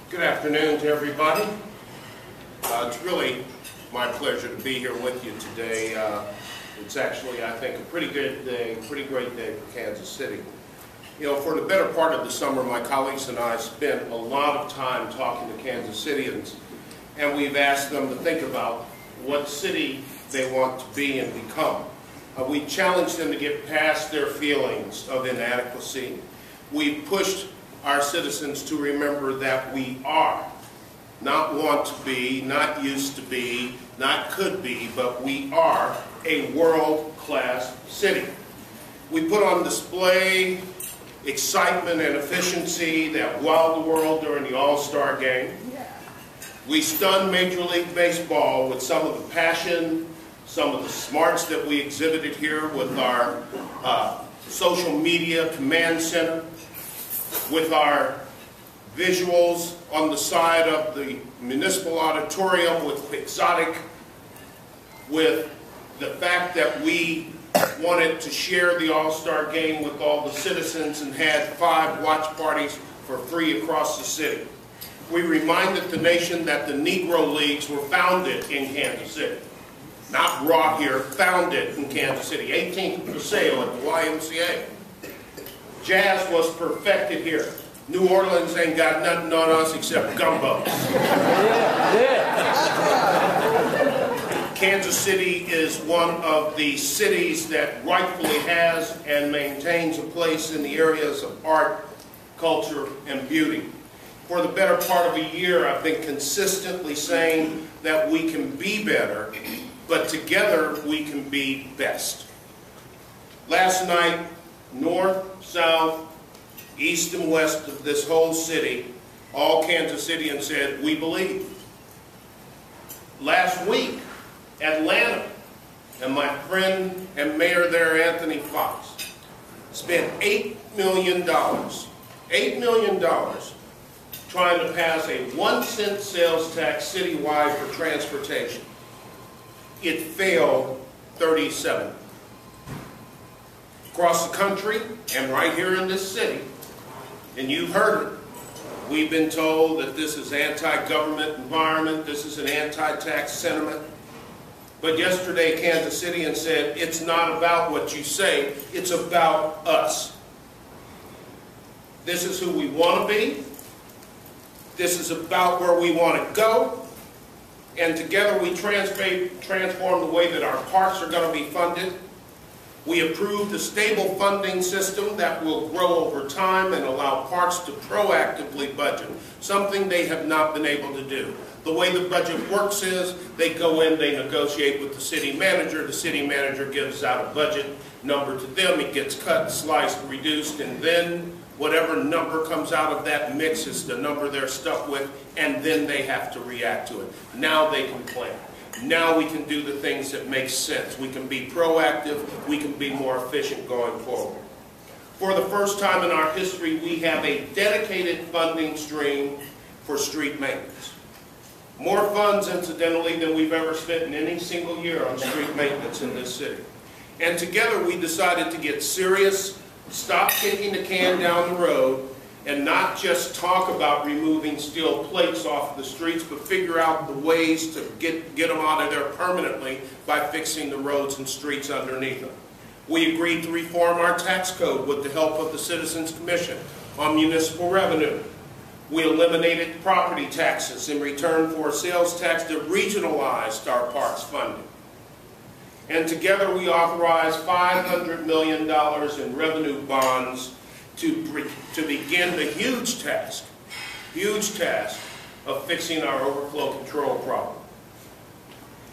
Good afternoon to everybody. It's really my pleasure to be here with you today. It's actually, I think, a pretty good day, pretty great day for Kansas City. You know, for the better part of the summer, my colleagues and I spent a lot of time talking to Kansas Cityans, and we've asked them to think about what city they want to be and become. We challenged them to get past their feelings of inadequacy. We pushed our citizens to remember that we are, not want to be, not used to be, not could be, but we are a world-class city. We put on display excitement and efficiency that wowed the world during the All-Star game. We stunned Major League Baseball with some of the passion, some of the smarts that we exhibited here with our social media command center, with our visuals on the side of the municipal auditorium with Exotic, with the fact that we wanted to share the All-Star game with all the citizens and had 5 watch parties for free across the city. We reminded the nation that the Negro Leagues were founded in Kansas City. Not brought here, founded in Kansas City. 18th for sale at the YMCA. Jazz was perfected here. New Orleans ain't got nothing on us except gumbos. Kansas City is one of the cities that rightfully has and maintains a place in the areas of art, culture, and beauty. For the better part of a year, I've been consistently saying that we can be better, but together we can be best. Last night, north, south, east, and west of this whole city, all Kansas Cityans said, we believe. Last week, Atlanta, and my friend and mayor there, Anthony Fox, spent $8 million trying to pass a 1-cent sales tax citywide for transportation. It failed 37. Across the country, and right here in this city, and you've heard it, we've been told that this is anti-government environment, this is an anti-tax sentiment. But yesterday, Kansas Citians said, it's not about what you say, it's about us. This is who we want to be. This is about where we want to go. And together we transform the way that our parks are going to be funded. We approved a stable funding system that will grow over time and allow parks to proactively budget, something they have not been able to do. The way the budget works is they go in, they negotiate with the city manager gives out a budget number to them, it gets cut, sliced, reduced, and then whatever number comes out of that mix is the number they're stuck with, and then they have to react to it. Now they can plan. Now we can do the things that make sense. We can be proactive, we can be more efficient going forward. For the first time in our history, we have a dedicated funding stream for street maintenance. More funds, incidentally, than we've ever spent in any single year on street maintenance in this city. And together we decided to get serious, stop kicking the can down the road, and not just talk about removing steel plates off the streets, but figure out the ways to get them out of there permanently by fixing the roads and streets underneath them. We agreed to reform our tax code with the help of the Citizens Commission on municipal revenue. We eliminated property taxes in return for a sales tax that regionalized our parks funding. And together we authorized $500 million in revenue bonds to begin the huge task of fixing our overflow control problem.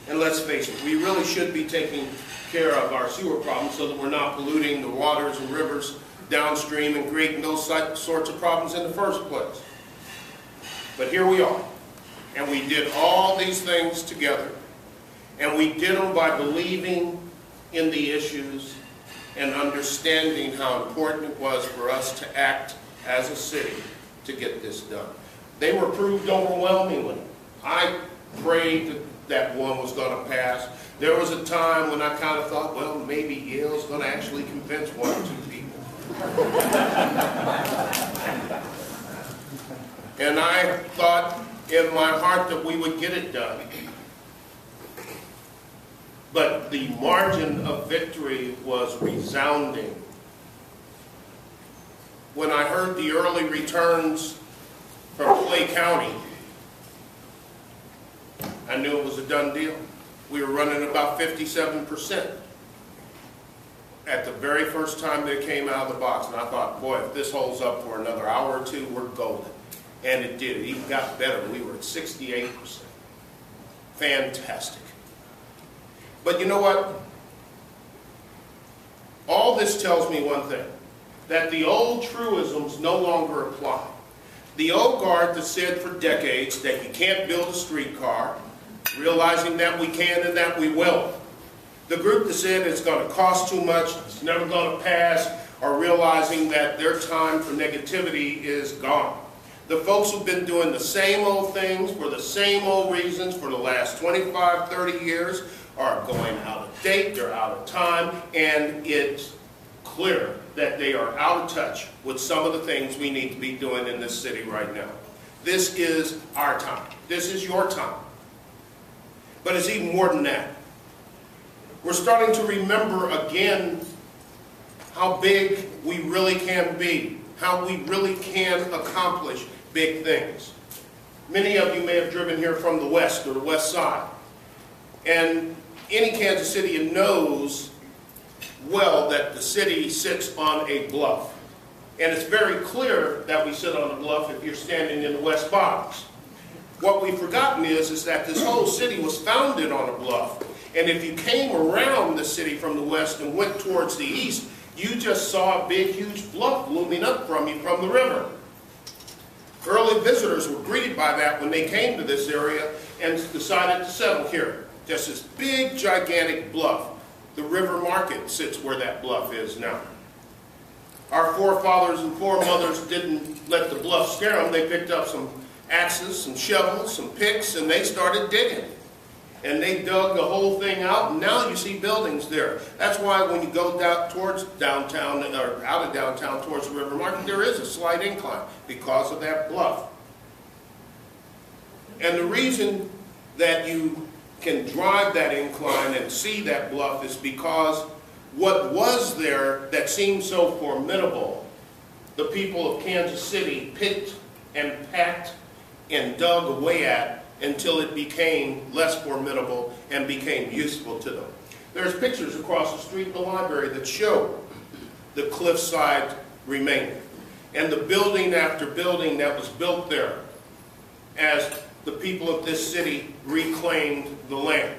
And let's face it, we really should be taking care of our sewer problem so that we're not polluting the waters and rivers downstream and creating those sorts of problems in the first place. But here we are, and we did all these things together, and we did them by believing in the issues and understanding how important it was for us to act as a city to get this done. They were approved overwhelmingly. I prayed that one was going to pass. There was a time when I kind of thought, well, maybe Yale's going to actually convince 1 or 2 people. And I thought in my heart that we would get it done. But the margin of victory was resounding. When I heard the early returns from Clay County, I knew it was a done deal. We were running about 57% at the very first time they came out of the box. And I thought, boy, if this holds up for another hour or two, we're golden. And it did. It even got better. We were at 68%. Fantastic. But you know what? All this tells me one thing, that the old truisms no longer apply. The old guard that said for decades that you can't build a streetcar, realizing that we can and that we will. The group that said it's going to cost too much, it's never going to pass, are realizing that their time for negativity is gone. The folks who've been doing the same old things for the same old reasons for the last 25, 30 years are going out of date, they're out of time, and it's clear that they are out of touch with some of the things we need to be doing in this city right now. This is our time. This is your time. But it's even more than that. We're starting to remember again how big we really can be, how we really can accomplish big things. Many of you may have driven here from the west or the west side. And any Kansas Citian knows well that the city sits on a bluff. And it's very clear that we sit on a bluff if you're standing in the west box. What we've forgotten is that this whole city was founded on a bluff. And if you came around the city from the west and went towards the east, you just saw a big, huge bluff looming up from you from the river. Early visitors were greeted by that when they came to this area and decided to settle here. Just this big, gigantic bluff. The river market sits where that bluff is now. Our forefathers and foremothers didn't let the bluff scare them. They picked up some axes, some shovels, some picks, and they started digging. And they dug the whole thing out, and now you see buildings there. That's why when you go down towards downtown, or out of downtown towards the river market, there is a slight incline because of that bluff. And the reason that you can drive that incline and see that bluff is because what was there that seemed so formidable, the people of Kansas City picked and packed and dug away at until it became less formidable and became useful to them. There's pictures across the street in the library that show the cliffside remaining and the building after building that was built there as the people of this city reclaimed the land.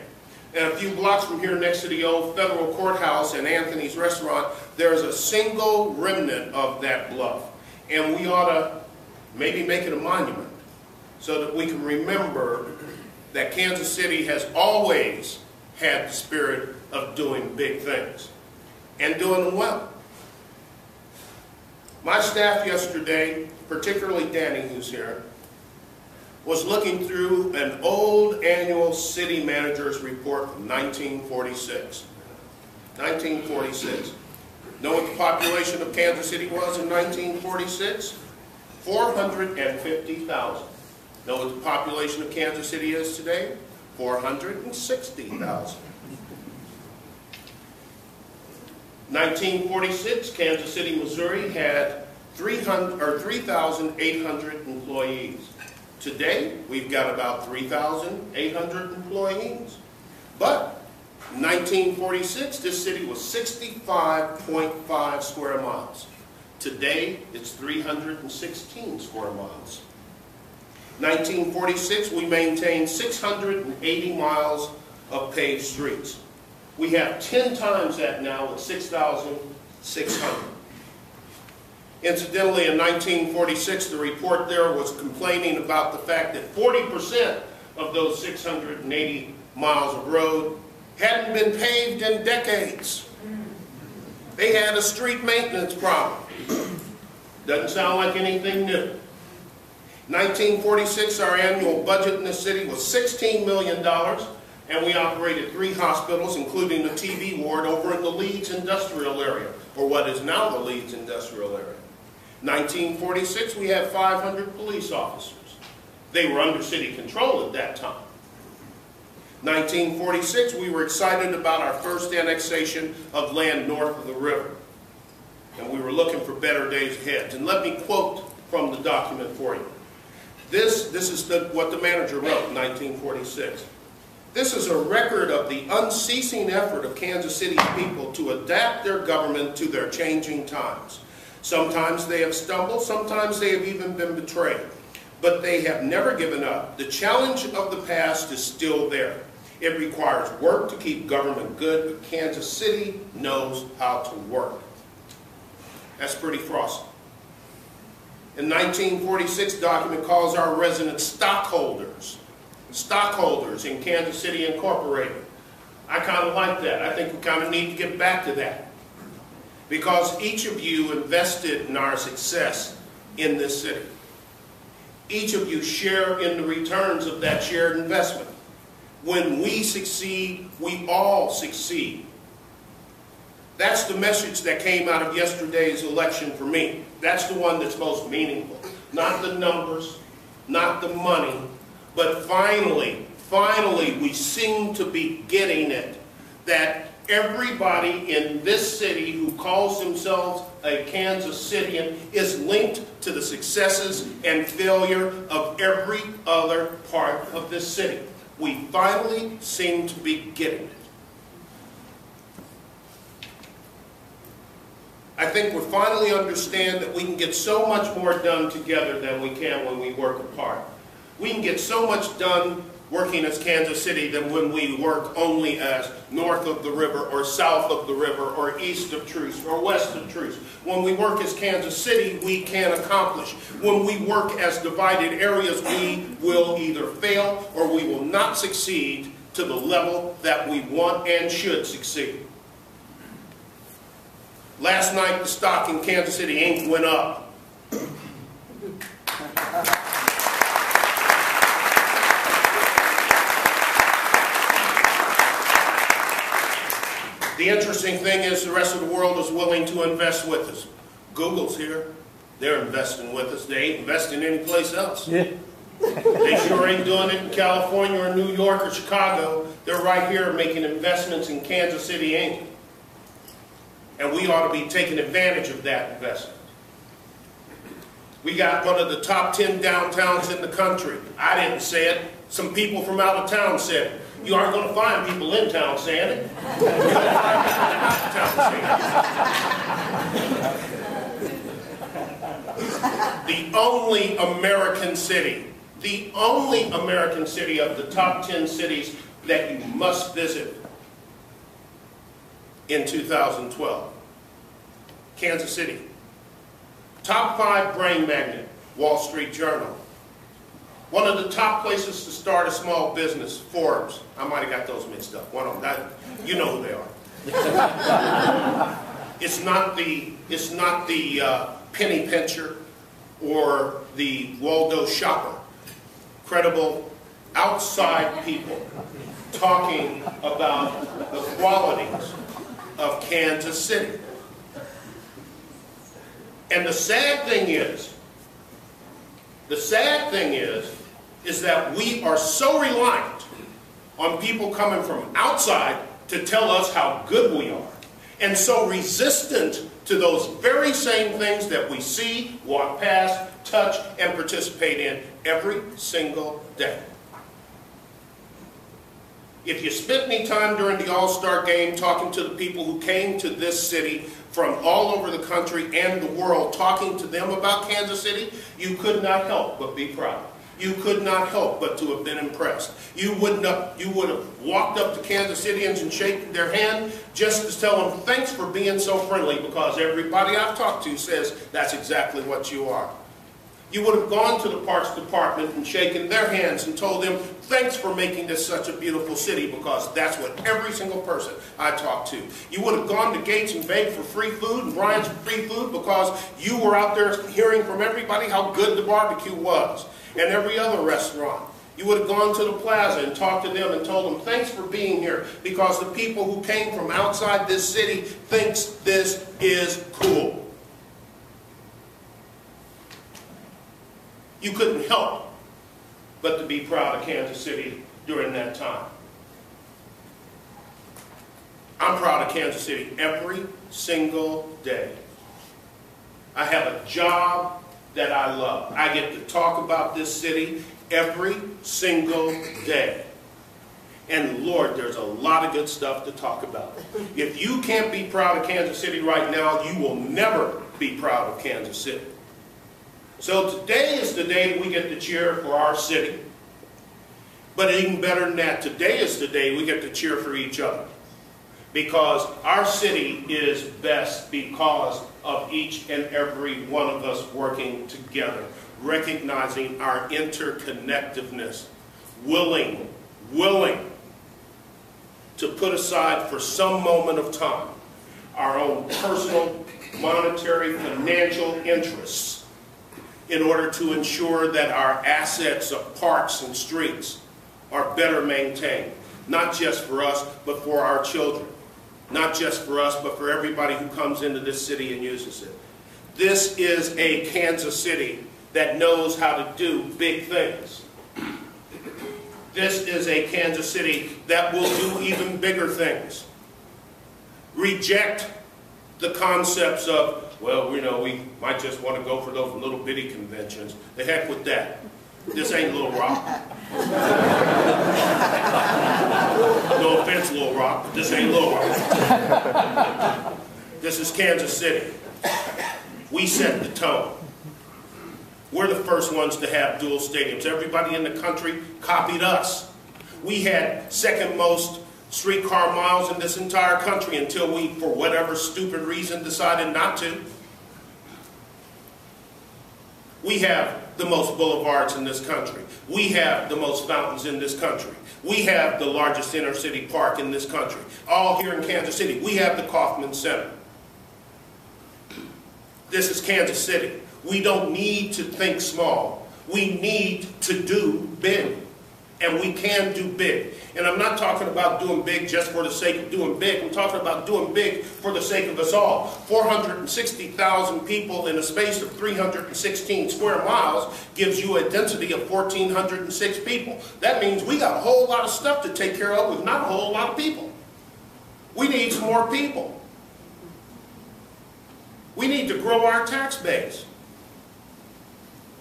And a few blocks from here next to the old federal courthouse and Anthony's restaurant, there's a single remnant of that bluff. And we ought to maybe make it a monument so that we can remember that Kansas City has always had the spirit of doing big things and doing them well. My staff yesterday, particularly Danny who's here, was looking through an old annual city manager's report from 1946. 1946. Know what the population of Kansas City was in 1946? 450,000. Know what the population of Kansas City is today? 460,000. 1946, Kansas City, Missouri had 3,800 employees. Today, we've got about 3,800 employees. But in 1946, this city was 65.5 square miles. Today, it's 316 square miles. 1946, we maintained 680 miles of paved streets. We have 10 times that now with 6,600. Incidentally, in 1946, the report there was complaining about the fact that 40% of those 680 miles of road hadn't been paved in decades. They had a street maintenance problem. Doesn't sound like anything new. 1946, our annual budget in the city was $16 million, and we operated 3 hospitals, including the TB ward over in the Leeds industrial area, or what is now the Leeds industrial area. 1946, we had 500 police officers. They were under city control at that time. 1946, we were excited about our first annexation of land north of the river. And we were looking for better days ahead. And let me quote from the document for you. This is what the manager wrote in 1946. This is a record of the unceasing effort of Kansas City's people to adapt their government to their changing times. Sometimes they have stumbled, sometimes they have even been betrayed. But they have never given up. The challenge of the past is still there. It requires work to keep government good, but Kansas City knows how to work. That's pretty frosty. In 1946, document calls our resident stockholders in Kansas City Incorporated. I kind of like that. I think we kind of need to get back to that. Because each of you invested in our success in this city. Each of you share in the returns of that shared investment. When we succeed, we all succeed. That's the message that came out of yesterday's election for me. That's the one that's most meaningful. Not the numbers, not the money, but finally, we seem to be getting it. That everybody in this city who calls themselves a Kansas Citian is linked to the successes and failure of every other part of this city. We finally seem to be getting it. I think we finally understand that we can get so much more done together than we can when we work apart. We can get so much done working as Kansas City than when we work only as north of the river or south of the river or east of Truce or west of Truce. When we work as Kansas City, we can accomplish. When we work as divided areas, we will either fail or we will not succeed to the level that we want and should succeed. Last night, the stock in Kansas City Inc. went up. The interesting thing is the rest of the world is willing to invest with us. Google's here. They're investing with us. They ain't investing anyplace else. Yeah. They sure ain't doing it in California or New York or Chicago. They're right here making investments in Kansas City Inc. And we ought to be taking advantage of that investment. We got one of the top 10 downtowns in the country. I didn't say it. Some people from out of town said it. You aren't going to find people in town saying it. You're going to find people out of town saying it. The only American city of the top 10 cities that you must visit in 2012. Kansas City. Top 5 brain magnet, Wall Street Journal. One of the top places to start a small business, Forbes. I might have got those mixed up. One of them, you know who they are. It's not the penny pincher or the Waldo shopper. Credible outside people talking about the qualities of Kansas City. And the sad thing is that we are so reliant on people coming from outside to tell us how good we are, and so resistant to those very same things that we see, walk past, touch, and participate in every single day. If you spent any time during the All-Star game talking to the people who came to this city from all over the country and the world, talking to them about Kansas City, you could not help but be proud. You could not help but to have been impressed. You would have walked up to Kansas Cityans and shaken their hand just to tell them thanks for being so friendly, because everybody I've talked to says that's exactly what you are. You would have gone to the Parks Department and shaken their hands and told them, thanks for making this such a beautiful city, because that's what every single person I talked to. You would have gone to Gates and begged for free food and Brian's for free food, because you were out there hearing from everybody how good the barbecue was, and every other restaurant. You would have gone to the plaza and talked to them and told them, thanks for being here, because the people who came from outside this city thinks this is cool. You couldn't help but to be proud of Kansas City during that time. I'm proud of Kansas City every single day. I have a job that I love. I get to talk about this city every single day. And Lord, there's a lot of good stuff to talk about. If you can't be proud of Kansas City right now, you will never be proud of Kansas City. So today is the day that we get to cheer for our city. But even better than that, today is the day we get to cheer for each other. Because our city is best because of each and every one of us working together, recognizing our interconnectedness, willing to put aside for some moment of time our own personal, monetary, financial interests in order to ensure that our assets of parks and streets are better maintained, not just for us, but for our children. Not just for us, but for everybody who comes into this city and uses it. This is a Kansas City that knows how to do big things. This is a Kansas City that will do even bigger things. Reject the concepts of, well, you know, we might just want to go for those little bitty conventions. The heck with that. This ain't Little Rock. No offense, Little Rock, but this ain't Little Rock. This is Kansas City. We set the tone. We're the first ones to have dual stadiums. Everybody in the country copied us. We had second most streetcar miles in this entire country until we, for whatever stupid reason, decided not to. We have the most boulevards in this country. We have the most fountains in this country. We have the largest inner city park in this country. All here in Kansas City. We have the Kauffman Center. This is Kansas City. We don't need to think small. We need to do big. And we can do big. And I'm not talking about doing big just for the sake of doing big. I'm talking about doing big for the sake of us all. 460,000 people in a space of 316 square miles gives you a density of 1,406 people. That means we got a whole lot of stuff to take care of with not a whole lot of people. We need some more people. We need to grow our tax base.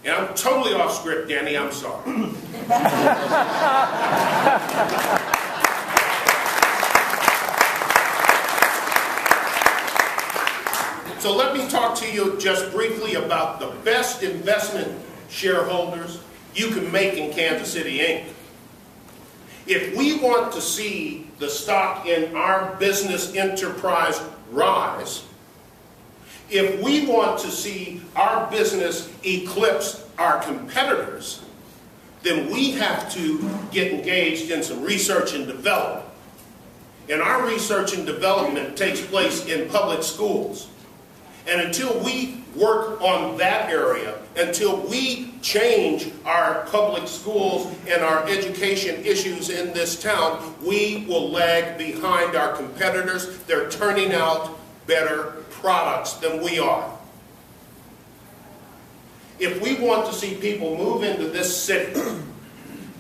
And I'm totally off script, Danny, I'm sorry. So let me talk to you just briefly about the best investment shareholders you can make in Kansas City, Inc. If we want to see the stock in our business enterprise rise, if we want to see our business eclipse our competitors, then we have to get engaged in some research and development. And our research and development takes place in public schools. And until we work on that area, until we change our public schools and our education issues in this town, we will lag behind our competitors. They're turning out better products than we are. If we want to see people move into this city,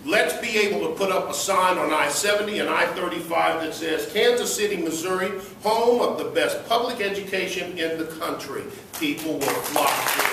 let's be able to put up a sign on I-70 and I-35 that says, Kansas City, Missouri, home of the best public education in the country. People will flock here.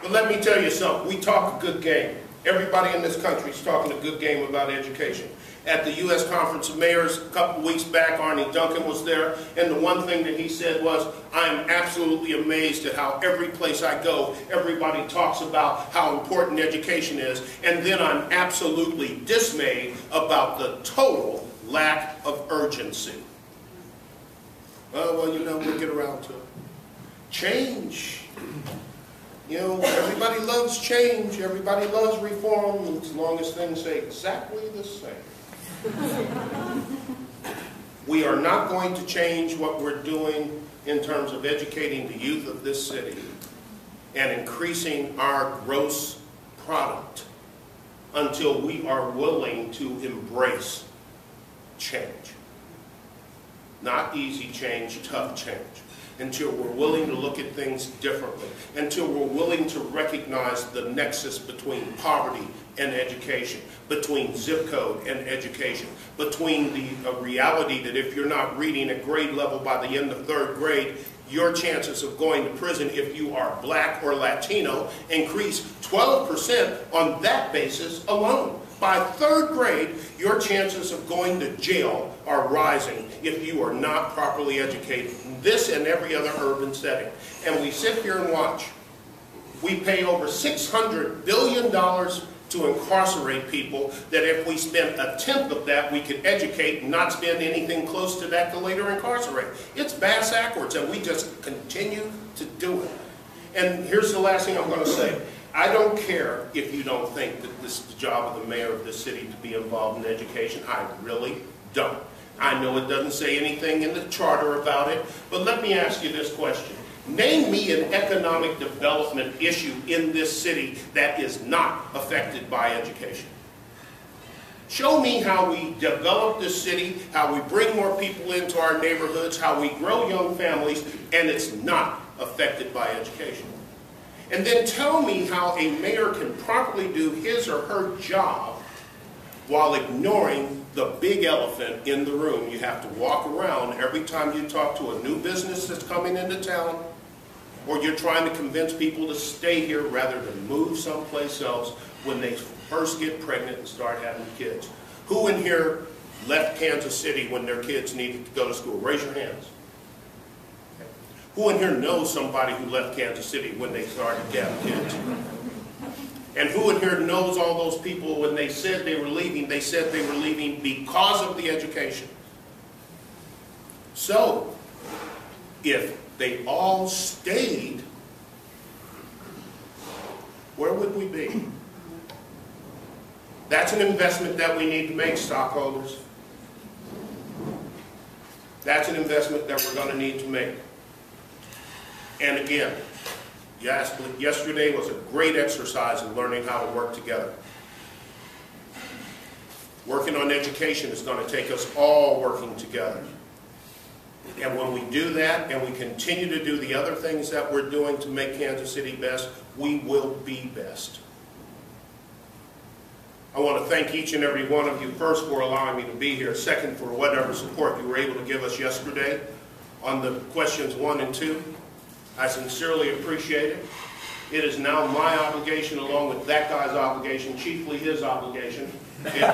But let me tell you something. We talk a good game. Everybody in this country is talking a good game about education. At the U.S. Conference of Mayors a couple weeks back, Arnie Duncan was there, and the one thing that he said was, I am absolutely amazed at how every place I go, everybody talks about how important education is, and then I'm absolutely dismayed about the total lack of urgency. Oh, well, you know, we'll get around to it. Change. You know, everybody loves change, everybody loves reform, as long as things stay exactly the same. We are not going to change what we're doing in terms of educating the youth of this city and increasing our gross product until we are willing to embrace change. not easy change, tough change. Until we're willing to look at things differently, until we're willing to recognize the nexus between poverty and education, between zip code and education, between the reality that if you're not reading at grade level by the end of 3rd grade, your chances of going to prison if you are black or Latino increase 12% on that basis alone. By 3rd grade, your chances of going to jail are rising if you are not properly educated in this and every other urban setting. And we sit here and watch. We pay over $600 billion to incarcerate people that if we spent a tenth of that, we could educate and not spend anything close to that to later incarcerate. It's bass backwards, and we just continue to do it. And here's the last thing I'm going to say. I don't care if you don't think that this is the job of the mayor of this city to be involved in education. I really don't. I know it doesn't say anything in the charter about it, but let me ask you this question. Name me an economic development issue in this city that is not affected by education. Show me how we develop this city, how we bring more people into our neighborhoods, how we grow young families, and it's not affected by education. And then tell me how a mayor can properly do his or her job while ignoring the big elephant in the room you have to walk around every time you talk to a new business that's coming into town, or you're trying to convince people to stay here rather than move someplace else when they first get pregnant and start having kids. Who in here left Kansas City when their kids needed to go to school? Raise your hands. Who in here knows somebody who left Kansas City when they started having kids? And who in here knows all those people when they said they were leaving because of the education? So, if they all stayed, where would we be? That's an investment that we need to make, stockholders. That's an investment that we're going to need to make. And again, yes, yesterday was a great exercise in learning how to work together. Working on education is going to take us all working together. And when we do that, and we continue to do the other things that we're doing to make Kansas City best, we will be best. I want to thank each and every one of you, first, for allowing me to be here, second, for whatever support you were able to give us yesterday on the questions 1 and 2. I sincerely appreciate it. It is now my obligation, along with that guy's obligation, chiefly his obligation, to make sure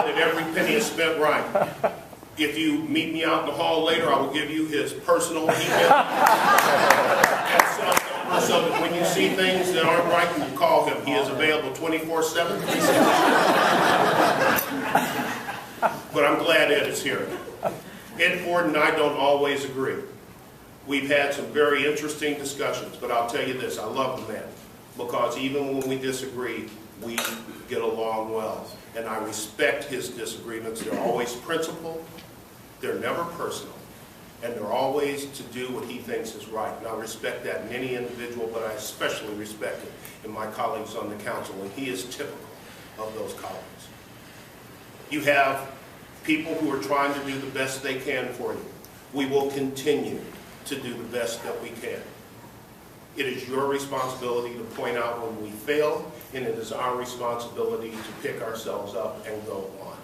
that every penny is spent right. If you meet me out in the hall later, I will give you his personal email and cell number so that when you see things that aren't right, you can call him. He is available 24/7. But I'm glad Ed is here. Ed Ford and I don't always agree. We've had some very interesting discussions, but I'll tell you this, I love the man, because even when we disagree, we get along well. And I respect his disagreements. They're always principled, they're never personal, and they're always to do what he thinks is right. And I respect that in any individual, but I especially respect it in my colleagues on the council, and he is typical of those colleagues. You have people who are trying to do the best they can for you. We will continue to do the best that we can. It is your responsibility to point out when we fail, and it is our responsibility to pick ourselves up and go on.